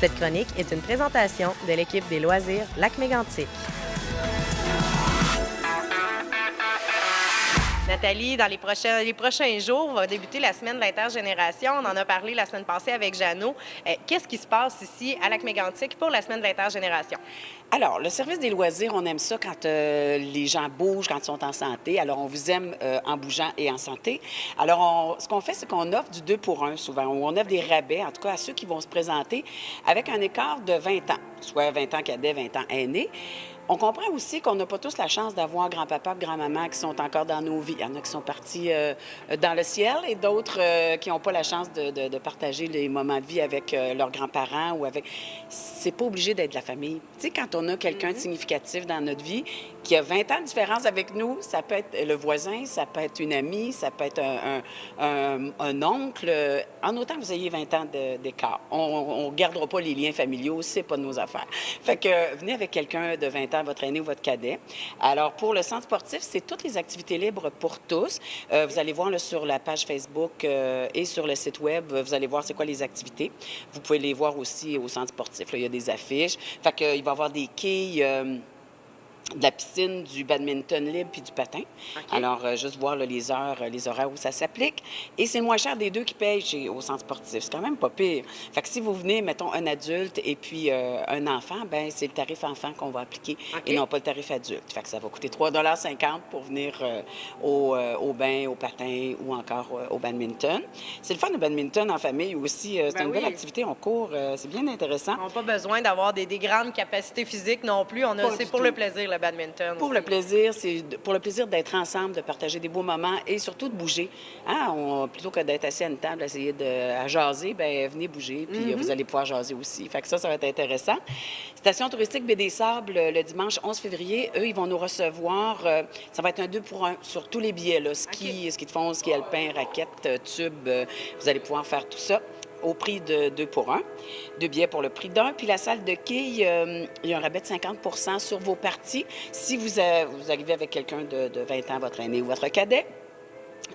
Cette chronique est une présentation de l'équipe des loisirs Lac-Mégantic. Nathalie, dans les prochains jours, va débuter la semaine de l'intergénération. On en a parlé la semaine passée avec Jeannot. Qu'est-ce qui se passe ici à Lac-Mégantic pour la semaine de l'intergénération? Alors, le service des loisirs, on aime ça quand les gens bougent, quand ils sont en santé. Alors, on vous aime en bougeant et en santé. Alors, ce qu'on fait, c'est qu'on offre du 2 pour 1 souvent, ou on offre des rabais, en tout cas à ceux qui vont se présenter avec un écart de 20 ans, soit 20 ans cadets, 20 ans aînés. On comprend aussi qu'on n'a pas tous la chance d'avoir grand-papa et grand-maman qui sont encore dans nos vies. Il y en a qui sont partis dans le ciel et d'autres qui n'ont pas la chance de partager les moments de vie avec leurs grands-parents ou avec... C'est pas obligé d'être la famille. Tu sais, quand on a quelqu'un de significatif dans notre vie qui a 20 ans de différence avec nous, ça peut être le voisin, ça peut être une amie, ça peut être un oncle, en autant que vous ayez 20 ans d'écart. On ne gardera pas les liens familiaux, c'est pas de nos affaires. Fait que venez avec quelqu'un de 20 ans, votre aîné ou votre cadet. Alors, pour le centre sportif, c'est toutes les activités libres pour tous. Vous allez voir là, sur la page Facebook et sur le site web, vous allez voir c'est quoi les activités. Vous pouvez les voir aussi au centre sportif. Là, il y a des affiches. Fait qu'il va y avoir des quilles... de la piscine, du badminton libre puis du patin. Okay. Alors, juste voir là, les heures, les horaires où ça s'applique. Et c'est le moins cher des deux qui payent au centre sportif. C'est quand même pas pire. Fait que si vous venez, mettons, un adulte et puis un enfant, ben c'est le tarif enfant qu'on va appliquer et non pas le tarif adulte. Fait que ça va coûter 3,50 $ pour venir au bain, au patin ou encore au badminton. C'est le fun, le badminton en famille aussi. C'est une belle activité. On court. C'est bien intéressant. On n'a pas besoin d'avoir des grandes capacités physiques non plus. C'est pour le plaisir, le badminton. Pour le plaisir, c'est pour le plaisir d'être ensemble, de partager des beaux moments et surtout de bouger. Hein? Plutôt que d'être assis à une table, essayer à jaser, bien, venez bouger, puis vous allez pouvoir jaser aussi. Fait que ça va être intéressant. Station touristique Baie des Sables, le dimanche 11 février, eux, ils vont nous recevoir. Ça va être un 2 pour 1 sur tous les billets, là, ski de fond, ski alpin, raquettes, tubes. Vous allez pouvoir faire tout ça au prix de 2 pour 1, 2 billets pour le prix d'un. Puis la salle de quilles, il y a un rabais de 50 % sur vos parties si vous arrivez avec quelqu'un de 20 ans, votre aîné ou votre cadet.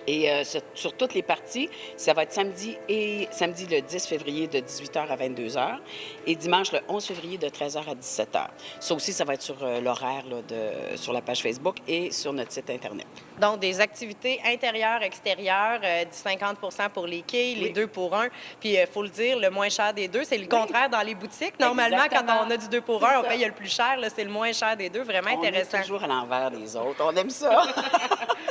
Et sur toutes les parties, ça va être samedi le 10 février de 18h à 22h et dimanche le 11 février de 13h à 17h. Ça aussi, ça va être sur l'horaire sur la page Facebook et sur notre site Internet. Donc, des activités intérieures, extérieures, du 50 % pour les quilles, les 2 pour 1. Puis, il faut le dire, le moins cher des deux, c'est le contraire dans les boutiques. Normalement, quand on a du 2 pour 1, on paye le plus cher. Là, c'est le moins cher des deux. Vraiment intéressant. On est toujours à l'envers des autres. On aime ça.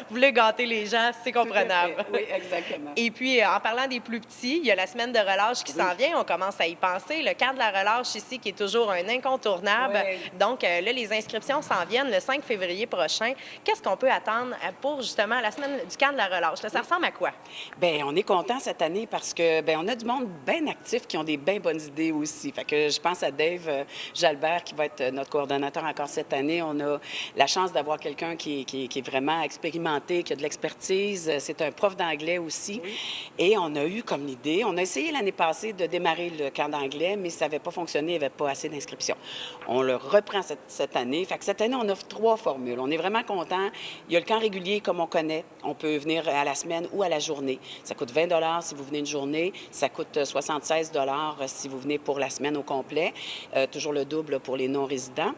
Vous voulez gâter les gens, c'est comprenable. Oui, exactement. Et puis, en parlant des plus petits, il y a la semaine de relâche qui s'en vient. On commence à y penser. Le camp de la relâche ici, qui est toujours un incontournable. Oui. Donc, là, les inscriptions s'en viennent le 5 février prochain. Qu'est-ce qu'on peut attendre pour, justement, la semaine du camp de la relâche? Là, ça ressemble à quoi? Bien, on est content cette année parce que, bien, on a du monde bien actif qui ont des bien bonnes idées aussi. Fait que je pense à Dave Jalbert, qui va être notre coordonnateur encore cette année. On a la chance d'avoir quelqu'un qui est vraiment expérimenté, qui a de l'expertise. C'est un prof d'anglais aussi. Oui. Et on a eu comme idée, on a essayé l'année passée de démarrer le camp d'anglais, mais ça n'avait pas fonctionné, il n'y avait pas assez d'inscriptions. On le reprend cette année. Fait que cette année, on offre 3 formules. On est vraiment content. Il y a le camp régulier comme on connaît. On peut venir à la semaine ou à la journée. Ça coûte 20 $ si vous venez une journée. Ça coûte 76 $ si vous venez pour la semaine au complet. Toujours le double pour les non-résidents.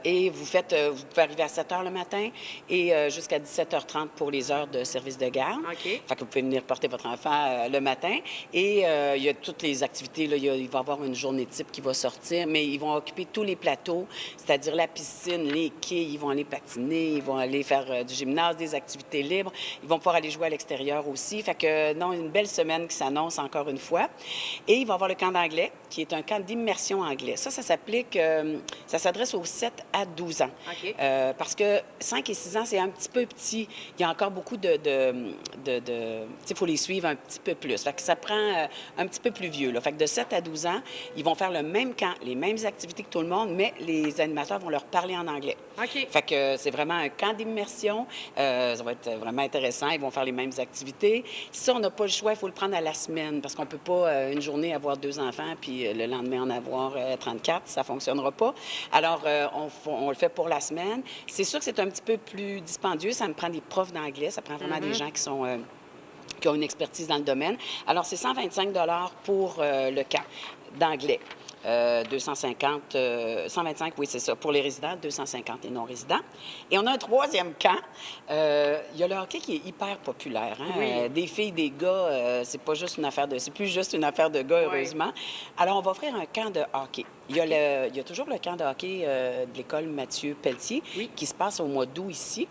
Et vous pouvez arriver à 7 h le matin et jusqu'à 17h30 pour les heures de service de garde. Okay. Fait que vous pouvez venir porter votre enfant le matin. Et il y a toutes les activités. Là, il va y avoir une journée type qui va sortir, mais ils vont occuper tous les plateaux, c'est-à-dire la piscine, les quais, ils vont aller patiner, ils vont aller faire du gymnase, des activités libres. Ils vont pouvoir aller jouer à l'extérieur aussi. Fait que, non, une belle semaine qui s'annonce encore une fois. Et il va y avoir le camp d'anglais, qui est un camp d'immersion anglais. Ça s'applique, ça s'adresse aux 7 à 12 ans. Okay. Parce que 5 et 6 ans, c'est un petit peu petit. Il y a encore beaucoup tu sais, il faut les suivre un petit peu plus. Fait que ça prend un petit peu plus vieux, là. Fait que de 7 à 12 ans, ils vont faire le même camp, les mêmes activités que tout le monde, mais les animateurs vont leur parler en anglais. OK. Fait que c'est vraiment un camp d'immersion. Ça va être vraiment intéressant. Ils vont faire les mêmes activités. Si on n'a pas le choix, il faut le prendre à la semaine parce qu'on ne peut pas une journée avoir 2 enfants puis le lendemain en avoir 34. Ça ne fonctionnera pas. Alors, on le fait pour la semaine. C'est sûr que c'est un petit peu plus dispendieux. Ça me prend des profs d'anglais. Ça prend vraiment des gens qui sont qui ont une expertise dans le domaine. Alors, c'est 125 pour le camp d'anglais. 250, 125, oui, c'est ça, pour les résidents, 250 et non-résidents. Et on a un troisième camp. Il y a le hockey qui est hyper populaire. Hein? Oui. Des filles, des gars, c'est pas juste une affaire de... C'est plus juste une affaire de gars, heureusement. Alors, on va offrir un camp de hockey. Il y a toujours le camp de hockey de l'école Mathieu Pelletier qui se passe au mois d'août ici.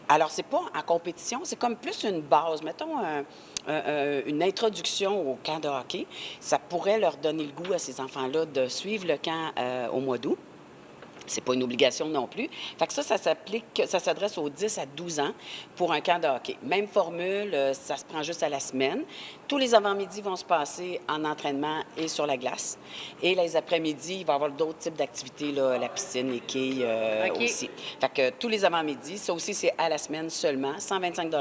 Alors, c'est pas en compétition, c'est comme plus une base. Mettons une introduction au camp de hockey. Ça pourrait leur donner le goût à ces enfants-là de suivre le camp au mois d'août. C'est pas une obligation non plus. Fait que ça s'adresse aux 10 à 12 ans pour un camp de hockey. Même formule, ça se prend juste à la semaine. Tous les avant-midi vont se passer en entraînement et sur la glace. Et les après-midi, il va y avoir d'autres types d'activités, là, la piscine, les quilles aussi. Fait que tous les avant-midi, ça aussi, c'est à la semaine seulement, 125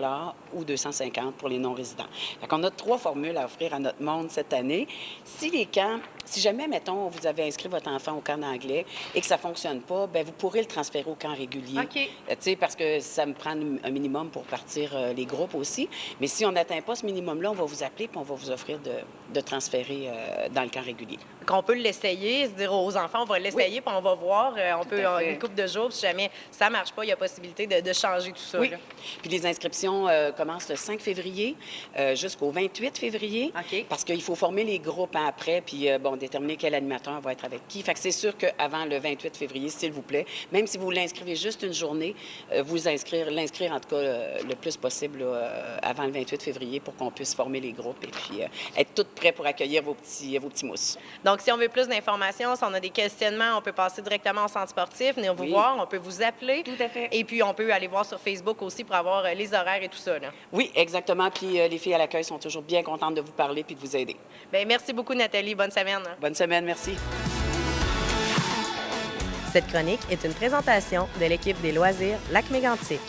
ou 250 pour les non-résidents. Fait qu'on a 3 formules à offrir à notre monde cette année. Si jamais, mettons, vous avez inscrit votre enfant au camp d'anglais et que ça ne fonctionne pas, bien, vous pourrez le transférer au camp régulier. Parce que ça me prend un minimum pour partir les groupes aussi. Mais si on n'atteint pas ce minimum-là, on va vous appeler et on va vous offrir de transférer dans le camp régulier. Qu'on peut l'essayer, se dire aux enfants, on va l'essayer, puis on va voir. On peut, une couple de jours, si jamais ça ne marche pas, il y a possibilité de changer tout ça. Oui. Là. Puis les inscriptions commencent le 5 février jusqu'au 28 février. Parce qu'il faut former les groupes après, puis déterminer quel animateur va être avec qui. Fait que c'est sûr qu'avant le 28 février, s'il vous plaît, même si vous l'inscrivez juste une journée, l'inscrire en tout cas le plus possible avant le 28 février pour qu'on puisse former les groupes et puis être tout prêts pour accueillir vos petits mousses. Donc, si on veut plus d'informations, si on a des questionnements, on peut passer directement au centre sportif, venir vous voir, on peut vous appeler. Tout à fait. Et puis, on peut aller voir sur Facebook aussi pour avoir les horaires et tout ça. Là. Oui, exactement. Puis les filles à l'accueil sont toujours bien contentes de vous parler puis de vous aider. Bien, merci beaucoup, Nathalie. Bonne semaine. Bonne semaine, merci. Cette chronique est une présentation de l'équipe des loisirs Lac-Mégantic.